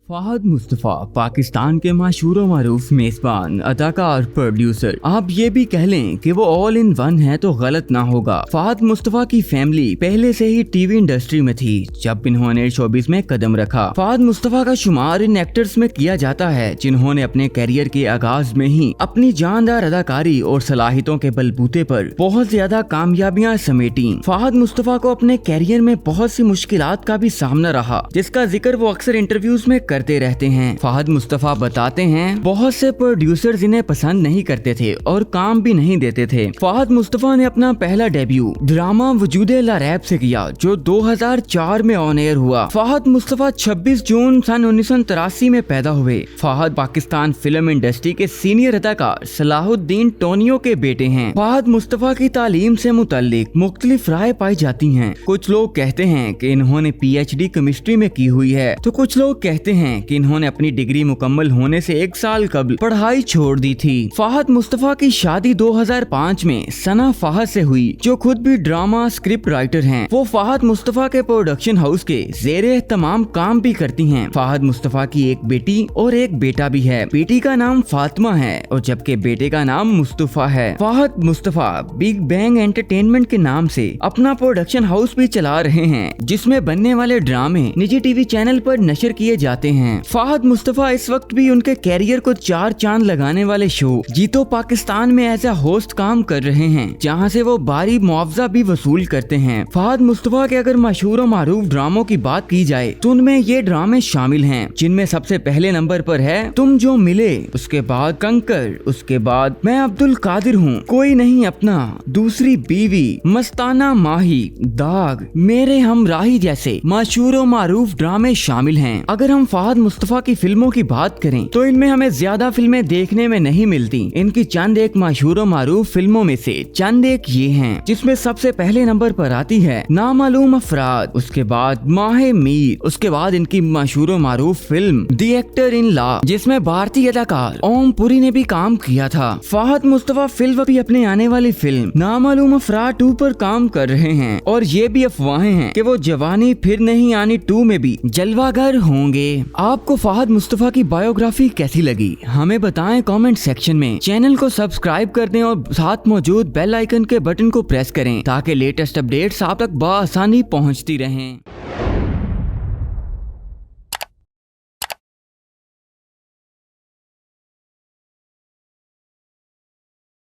फहद मुस्तफ़ा पाकिस्तान के मशहूर व मारूफ मेजबान, अदाकार, प्रोड्यूसर, आप ये भी कह लें कि वो ऑल इन वन है तो गलत ना होगा। फहद मुस्तफ़ा की फैमिली पहले से ही टीवी इंडस्ट्री में थी जब इन्होंने शोबिस में कदम रखा। फहद मुस्तफ़ा का शुमार इन एक्टर्स में किया जाता है जिन्होंने अपने करियर के आगाज में ही अपनी जानदार अदाकारी और सलाहियतों के बलबूते पर बहुत ज्यादा कामयाबियां समेटी। फहद मुस्तफ़ा को अपने करियर में बहुत सी मुश्किलात का भी सामना रहा, जिसका जिक्र वो अक्सर इंटरव्यूज में करते रहते हैं। फहद मुस्तफ़ा बताते हैं बहुत से प्रोड्यूसर्स इन्हें पसंद नहीं करते थे और काम भी नहीं देते थे। फहद मुस्तफ़ा ने अपना पहला डेब्यू ड्रामा वजूदे ला रैप से किया जो 2004 में ऑन एयर हुआ। फहद मुस्तफ़ा 26 जून सन 1983 में पैदा हुए। फहद पाकिस्तान फिल्म इंडस्ट्री के सीनियर अदाकार सलाहुद्दीन टोनियो के बेटे हैं। फहद मुस्तफ़ा की तालीम से मुताल्लिक मुख्तलिफ राय पाई जाती हैं। कुछ लोग कहते हैं कि इन्होंने PhD केमिस्ट्री में की हुई है तो कुछ लोग कहते हैं कि इन्होंने अपनी डिग्री मुकम्मल होने से 1 साल कबल पढ़ाई छोड़ दी थी। फहद मुस्तफ़ा की शादी 2005 में सना फहद से हुई जो खुद भी ड्रामा स्क्रिप्ट राइटर हैं। वो फहद मुस्तफ़ा के प्रोडक्शन हाउस के ज़ेरे तमाम काम भी करती हैं। फहद मुस्तफ़ा की एक बेटी और एक बेटा भी है। बेटी का नाम फातिमा है और जबकि बेटे का नाम मुस्तफ़ा है। Fahad Mustafa Big Bang Entertainment के नाम से अपना प्रोडक्शन हाउस भी चला रहे हैं जिसमें बनने वाले ड्रामे निजी टीवी चैनल पर नशर किए जाते हैं। फहद मुस्तफ़ा इस वक्त भी उनके कैरियर को 4 चांद लगाने वाले शो जीतो पाकिस्तान में एज ए होस्ट काम कर रहे हैं, जहां से वो भारी मुआवजा भी वसूल करते हैं। फहद मुस्तफ़ा के अगर मशहूर और मारूफ ड्रामों की बात की जाए तो उनमें ये ड्रामे शामिल हैं, जिनमें सबसे पहले नंबर पर है तुम जो मिले, उसके बाद कंकर, उसके बाद मैं अब्दुल कादिर हूँ, कोई नहीं अपना, दूसरी बीवी, मस्ताना माही, दाग, मेरे हमराही जैसे मशहूर और मारूफ ड्रामे शामिल हैं। अगर हम फहद मुस्तफ़ा की फिल्मों की बात करें तो इनमें हमें ज्यादा फिल्में देखने में नहीं मिलती। इनकी चंद एक मशहूर और मारूफ फिल्मों में से चंद एक ये हैं, जिसमें सबसे पहले नंबर पर आती है नामालूम अफराद, उसके बाद माहे मीर, उसके बाद इनकी मशहूर और मारूफ film the actor in law जिसमें भारतीय अदाकार ओम पुरी ने भी काम किया था। फहद मुस्तफ़ा फिल्म भी अपने आने वाली फिल्म नामालूम अफराद 2 पर काम कर रहे हैं और ये भी अफवाहें हैं कि वो जवानी फिर नहीं आनी 2 में भी जलवागर होंगे। आपको फहद मुस्तफ़ा की बायोग्राफी कैसी लगी हमें बताएं कमेंट सेक्शन में। चैनल को सब्सक्राइब कर दें और साथ मौजूद बेल आइकन के बटन को प्रेस करें ताकि लेटेस्ट अपडेट्स आप तक बआसानी पहुंचती रहें।